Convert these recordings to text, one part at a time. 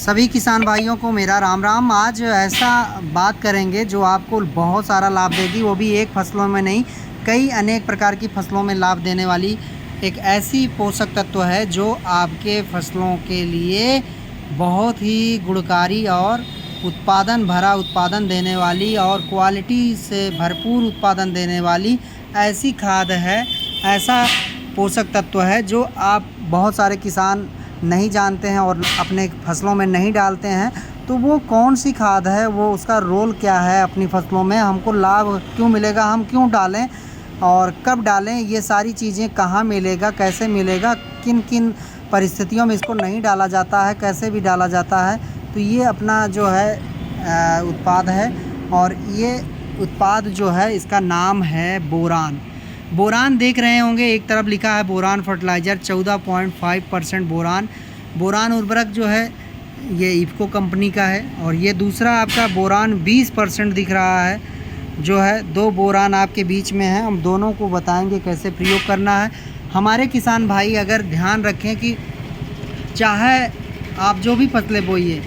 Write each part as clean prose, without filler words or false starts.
सभी किसान भाइयों को मेरा राम राम। आज ऐसा बात करेंगे जो आपको बहुत सारा लाभ देगी, वो भी एक फसलों में नहीं, कई अनेक प्रकार की फसलों में लाभ देने वाली एक ऐसी पोषक तत्व है जो आपके फसलों के लिए बहुत ही गुणकारी और उत्पादन देने वाली और क्वालिटी से भरपूर उत्पादन देने वाली ऐसी खाद है, ऐसा पोषक तत्व है जो आप बहुत सारे किसान नहीं जानते हैं और अपने फसलों में नहीं डालते हैं। तो वो कौन सी खाद है, वो उसका रोल क्या है अपनी फसलों में, हमको लाभ क्यों मिलेगा, हम क्यों डालें और कब डालें, ये सारी चीज़ें कहाँ मिलेगा, कैसे मिलेगा, किन किन परिस्थितियों में इसको नहीं डाला जाता है, कैसे भी डाला जाता है। तो ये अपना जो है उत्पाद है और ये उत्पाद जो है इसका नाम है बोरान। बोरान देख रहे होंगे, एक तरफ लिखा है बोरान फर्टिलाइज़र 14.5% बोरान उर्वरक जो है ये इफ़को कंपनी का है। और ये दूसरा आपका बोरान 20% दिख रहा है, जो है 2 बोरान आपके बीच में है। हम दोनों को बताएंगे कैसे प्रयोग करना है। हमारे किसान भाई अगर ध्यान रखें कि चाहे आप जो भी फसलें बोइए,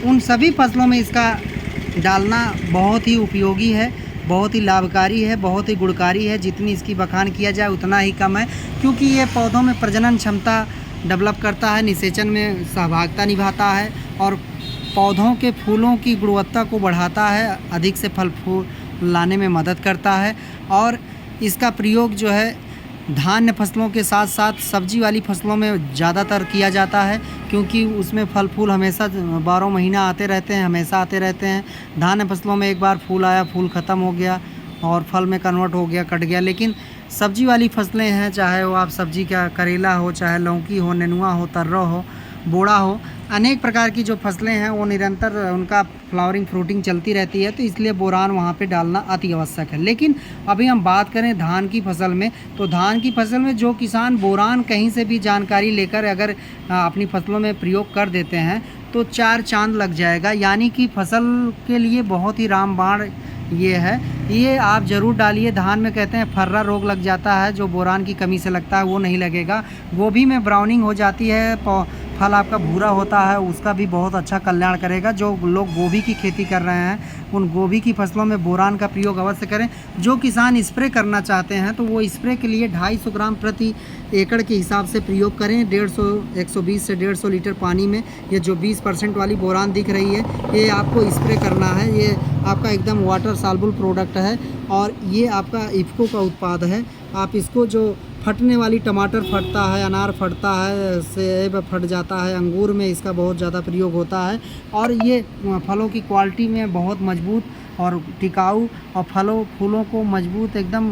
उन सभी फसलों में इसका डालना बहुत ही उपयोगी है, बहुत ही लाभकारी है, बहुत ही गुणकारी है। जितनी इसकी बखान किया जाए उतना ही कम है, क्योंकि ये पौधों में प्रजनन क्षमता डेवलप करता है, निषेचन में सहभागिता निभाता है और पौधों के फूलों की गुणवत्ता को बढ़ाता है, अधिक से फल फूल लाने में मदद करता है। और इसका प्रयोग जो है धान्य फसलों के साथ साथ सब्जी वाली फसलों में ज़्यादातर किया जाता है, क्योंकि उसमें फल फूल हमेशा 12 महीना आते रहते हैं, हमेशा आते रहते हैं। धान्य फसलों में एक बार फूल आया, फूल ख़त्म हो गया और फल में कन्वर्ट हो गया, कट गया। लेकिन सब्जी वाली फसलें हैं, चाहे वो आप सब्जी का करेला हो, चाहे लौकी हो, नेनुआ हो, तर्रा हो, बोड़ा हो, अनेक प्रकार की जो फसलें हैं वो निरंतर उनका फ्लावरिंग फ्रूटिंग चलती रहती है, तो इसलिए बोरान वहाँ पे डालना अति आवश्यक है। लेकिन अभी हम बात करें धान की फसल में, तो धान की फसल में जो किसान बोरान कहीं से भी जानकारी लेकर अगर अपनी फसलों में प्रयोग कर देते हैं तो 4 चांद लग जाएगा। यानी कि फसल के लिए बहुत ही रामबाण ये है, ये आप ज़रूर डालिए। धान में कहते हैं फर्रा रोग लग जाता है, जो बोरान की कमी से लगता है, वो नहीं लगेगा। गोभी में ब्राउनिंग हो जाती है, फल आपका भूरा होता है, उसका भी बहुत अच्छा कल्याण करेगा। जो लोग गोभी की खेती कर रहे हैं उन गोभी की फसलों में बोरान का प्रयोग अवश्य करें। जो किसान स्प्रे करना चाहते हैं तो वो स्प्रे के लिए 250 ग्राम प्रति एकड़ के हिसाब से प्रयोग करें। 120 से 150 लीटर पानी में ये जो 20% वाली बोरान दिख रही है, ये आपको स्प्रे करना है। ये आपका एकदम वाटर सॉल्युबल प्रोडक्ट है और ये आपका इफ़को का उत्पाद है। आप इसको जो फटने वाली टमाटर फटता है, अनार फटता है, सेब फट जाता है, अंगूर में इसका बहुत ज़्यादा प्रयोग होता है और ये फलों की क्वालिटी में बहुत मजबूत और टिकाऊ और फूलों को मजबूत एकदम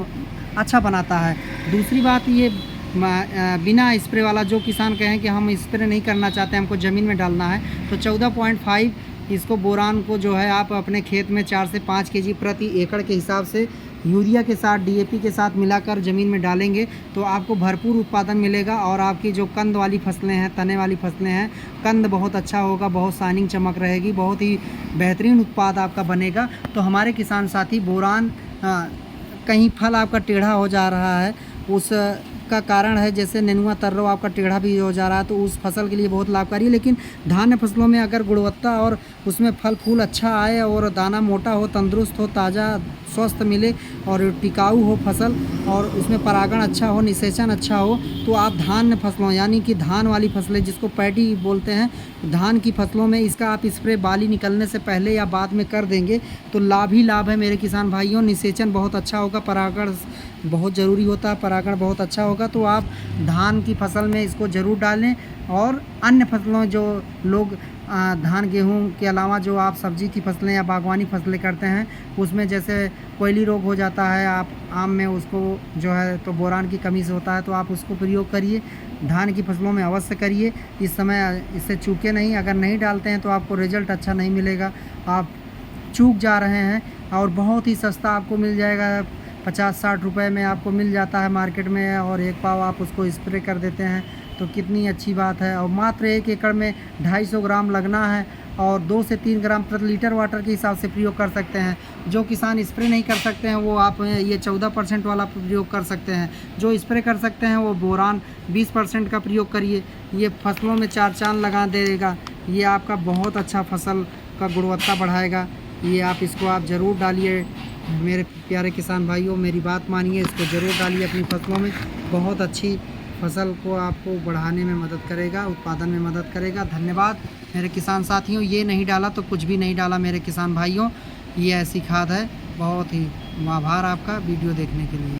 अच्छा बनाता है। दूसरी बात, ये बिना स्प्रे वाला, जो किसान कहें कि हम स्प्रे नहीं करना चाहते, हमको ज़मीन में डालना है, तो 14.5 इसको बोरान को जो है आप अपने खेत में 4 से 5 केजी प्रति एकड़ के हिसाब से यूरिया के साथ, डीएपी के साथ मिलाकर ज़मीन में डालेंगे तो आपको भरपूर उत्पादन मिलेगा। और आपकी जो कंद वाली फसलें हैं, तने वाली फसलें हैं, कंद बहुत अच्छा होगा, बहुत शाइनिंग चमक रहेगी, बहुत ही बेहतरीन उत्पाद आपका बनेगा। तो हमारे किसान साथी, बोरान कहीं फल आपका टेढ़ा हो जा रहा है, उस का कारण है जैसे नेनुआ तर्रो आपका टेढ़ा भी हो जा रहा है, तो उस फसल के लिए बहुत लाभकारी है। लेकिन धान्य फसलों में अगर गुणवत्ता और उसमें फल फूल अच्छा आए और दाना मोटा हो, तंदुरुस्त हो, ताज़ा स्वस्थ मिले और टिकाऊ हो फसल और उसमें परागण अच्छा हो, निषेचन अच्छा हो, तो आप धान्य फसलों यानी कि धान वाली फसलें जिसको पैडी बोलते हैं, धान की फसलों में इसका आप स्प्रे बाली निकलने से पहले या बाद में कर देंगे तो लाभ ही लाभ है मेरे किसान भाइयों। निषेचन बहुत अच्छा होगा, परागण बहुत ज़रूरी होता है, परागण बहुत अच्छा होगा। तो आप धान की फसल में इसको ज़रूर डालें। और अन्य फसलों, जो लोग धान गेहूं के अलावा जो आप सब्जी की फसलें या बागवानी फसलें करते हैं, उसमें जैसे कोयली रोग हो जाता है आप आम में, उसको जो है तो बोरान की कमी से होता है, तो आप उसको प्रयोग करिए। धान की फसलों में अवश्य करिए, इस समय इससे चूके नहीं। अगर नहीं डालते हैं तो आपको रिजल्ट अच्छा नहीं मिलेगा, आप चूक जा रहे हैं। और बहुत ही सस्ता आपको मिल जाएगा, 50-60 रुपए में आपको मिल जाता है मार्केट में, और एक पाव आप उसको स्प्रे कर देते हैं तो कितनी अच्छी बात है। और मात्र 1 एकड़ में 250 ग्राम लगना है और 2 से 3 ग्राम प्रति लीटर वाटर के हिसाब से प्रयोग कर सकते हैं। जो किसान स्प्रे नहीं कर सकते हैं वो आप ये 14% वाला प्रयोग कर सकते हैं। जो स्प्रे कर सकते हैं वो बोरान 20% का प्रयोग करिए, ये फसलों में 4 चांद लगा देगा। ये आपका बहुत अच्छा फसल का गुणवत्ता बढ़ाएगा। ये आप इसको आप ज़रूर डालिए मेरे प्यारे किसान भाइयों, मेरी बात मानिए, इसको ज़रूर डालिए अपनी फसलों में। बहुत अच्छी फसल को आपको बढ़ाने में मदद करेगा, उत्पादन में मदद करेगा। धन्यवाद मेरे किसान साथियों। ये नहीं डाला तो कुछ भी नहीं डाला मेरे किसान भाइयों, ये ऐसी खाद है। बहुत ही आभार आपका वीडियो देखने के लिए।